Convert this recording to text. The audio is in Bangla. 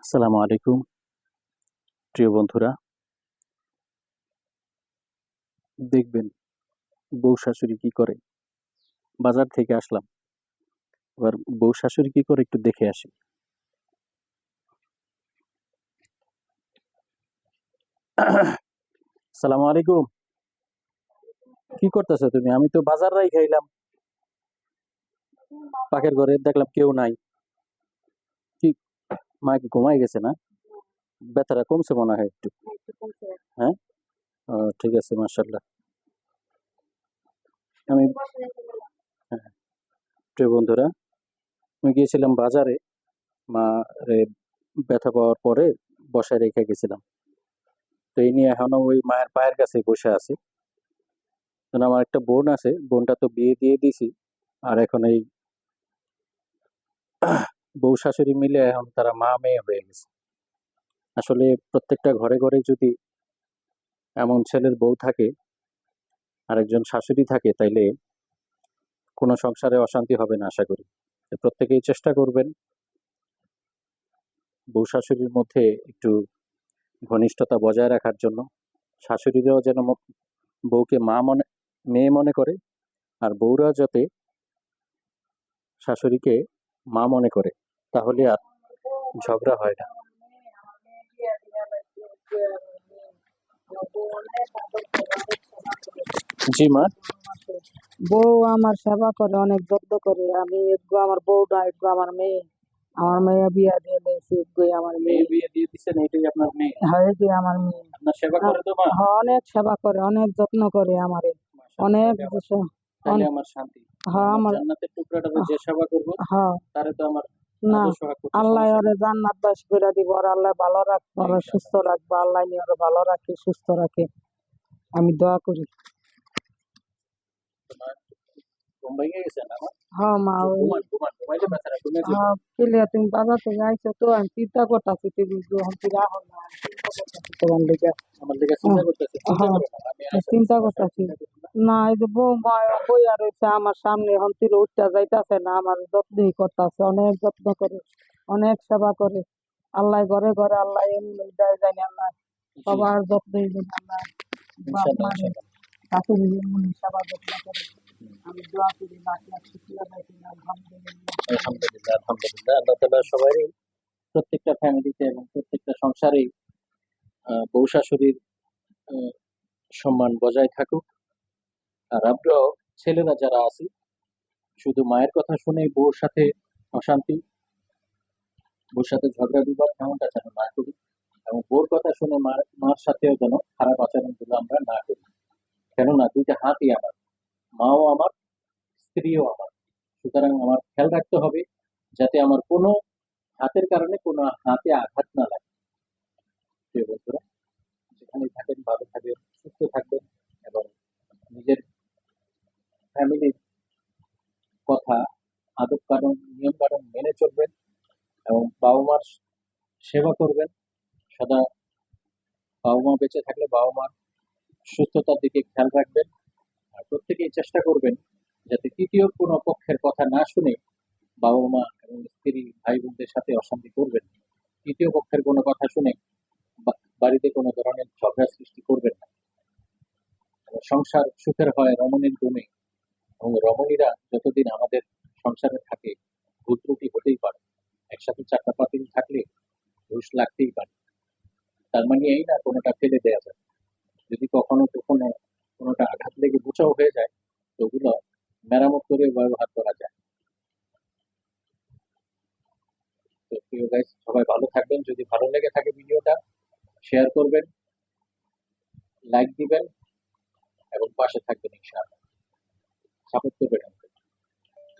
আসসালামু আলাইকুম প্রিয় বন্ধুরা। দেখবেন বউ শাশুড়ি কি করে। বাজার থেকে আসলাম, এবার বউ শাশুড়ি কি করে একটু দেখে আসি। আসসালামু আলাইকুম, কি করতেছো তুমি? আমি তো বাজার রাই খাইলাম, পাকের ঘরে দেখলাম কেউ নাই। কি, মা কি ঘুমাই গেছে না? ব্যথাটা কমছে মনে হয় একটু। হ্যাঁ, ঠিক আছে, মাশাআল্লাহ। আমি হ্যাঁ, প্রিয় বন্ধুরা, আমি গিয়েছিলাম বাজারে, মা রে ব্যথা পাওয়ার পরে বসায় রেখে গেছিলাম। তো এই নিয়ে এখনো ওই মায়ের পায়ের কাছে বসে আছি। কারণ আমার একটা বোন আছে, বোনটা তো বিয়ে দিয়ে দিছি। আর এখন এই বউ শাশুড়ি মিলে এখন তারা মা মেয়ে হয়ে গেছে। আসলে প্রত্যেকটা ঘরে ঘরে যদি এমন ছেলের বউ থাকে আর একজন শাশুড়ি থাকে, তাইলে কোনো সংসারে অশান্তি হবে না আশা করি। তো প্রত্যেকেই চেষ্টা করবেন বউ শাশুড়ির মধ্যে একটু ঘনিষ্ঠতা বজায় রাখার জন্য। শাশুড়িরাও যেন বউকে মা মনে মেয়ে মনে করে, আর বউরা যাতে শাশুড়িকে মা মনে করে, তাহলে আর ঝগড়া হয় না। জি মা। বউ আমার সেবা করে, অনেক যত্ন করে। আমি একটু আমার বউটা, একটু আমার মেয়ে। আমার মেয়ে বিয়া দিয়ে দিয়েছি, একটু আমার মেয়ে মেয়ে। বিয়ে দিয়ে দিচ্ছেন, এটাই আপনার মেয়ে? হয় কি আমার মেয়ে আপনার সেবা করে তো মা? হ্যাঁ, অনেক সেবা করে, অনেক যত্ন করে আমারে। মাশাআল্লাহ, অনেক তাইলে আমার শান্তি। হ্যাঁ আমার আমার জান্নাতের টুকরাটা যে সেবা করবো, হ্যাঁ তারে তো আমার না, আদর সোহাগ করতে আল্লাহ সমস্যা ওরে নেই। জান্নাত বাস করে দিব, আর আল্লাহ ভালো রাখবে, ওরে সুস্থ ইনশাআল্লাহ। রাখবে। আল্লাহ নিয়ে ওরে ভালো রাখে, সুস্থ রাখে, আমি দোয়া করি। তোমার ঘুম ভেঙে গেছে না আমার? হ্যাঁ মা, একটু ওই ঘুমান, ঘুমাইলে ব্যথাটা কমে যাবে। হ্যাঁ পেলে তুমি বাজার থেকে আইছো তো, আমি চিন্তা করতেছি তুমি রাখো না, আমি চিন্তা করতেছি তোমার লিগে। আমার দিকে চিন্তা করতেছে? চিন্তা হ্যাঁ, করো না, আমি আছি চিন্তা সমস্যা, করতেছি। চিন্তা করো না। না, এই যে বউ বইয়া রয়েছে আমার সামনে, এখন তুলে উঠতে যাইতাছে না, আমার যত্নই করতেছে, অনেক যত্ন করে, অনেক সেবা করে। আল্লাহ ঘরে ঘরে আল্লাহ এমনি দেয় জানি, আল্লাহ জি জি, সবার যত্নই জানি, আল্লাহ বাপ ইনশাআল্লাহ মারে ইনশাআল্লাহ। শাশুড়ি এমনি সেবা যত্ন করে। হুম, আমি দোয়া করি, বাকি আর কিছু লাগাইছি না, আলহামদুলিল্লাহ। আলহামদুলিল্লাহ আলহামদুলিল্লাহ, আল্লাহ তাআলা সবারই, প্রত্যেকটা ফ্যামিলিতে এবং প্রত্যেকটা সংসারে বউ শাশুড়ির আহ, সম্মান বজায় থাকুক। আর আমরাও ছেলেরা যারা আছি, শুধু মায়ের কথা শুনে বউর সাথে অশান্তি, বউর সাথে ঝগড়া বিবাদ এমনটা যেন না করি, এবং বউর কথা শুনে মার সাথেও যেন খারাপ আচরণগুলো আমরা না করি। কেননা দুইটা হাতই আমার, মাও আমার, স্ত্রীও আমার। সুতরাং আমার খেয়াল রাখতে হবে যাতে আমার কোনো হাতের কারণে কোনো হাতে আঘাত না লাগে। প্রিয় বন্ধুরা, যেখানে থাকেন ভালো থাকবেন, সুস্থ থাকবেন, এবং নিজের ফ্যামিলির কথা, আদব কানুন, নিয়ম কানুন মেনে চলবেন, এবং বাবা মার সেবা করবেন সদা। বাবা মা বেঁচে থাকলে বাবা মার সুস্থতার দিকে খেয়াল রাখবেন। আর প্রত্যেকেই চেষ্টা করবেন যাতে তৃতীয় কোনো পক্ষের কথা না শুনে বাবা মা এবং স্ত্রী ভাই বোনদের সাথে অশান্তি করবেন। তৃতীয় পক্ষের কোনো কথা শুনে বাড়িতে কোনো ধরনের ঝগড়া সৃষ্টি করবেন না। এবং সংসার সুখের হয় রমণীর গুণে, এবং রমণীরা যতদিন আমাদের সংসারে থাকে, ভুল ত্রুটি হতেই পারে। একসাথে চারটা পাতিল থাকলে ঘুষ লাগতেই পারে। তার মানে এই না কোনোটা ফেলে দেওয়া যায়। যদি কখনো কখনো কোনোটা আঘাত লেগে বুচাও হয়ে যায়, তো ওগুলো মেরামত করে ব্যবহার করা যায়। তো প্রিয় গাইস, সবাই ভালো থাকবেন। যদি ভালো লেগে থাকে ভিডিওটা, শেয়ার করবেন, লাইক দিবেন, এবং পাশে থাকবেন ইনশাআল্লাহ। সাপোর্ট করবেন।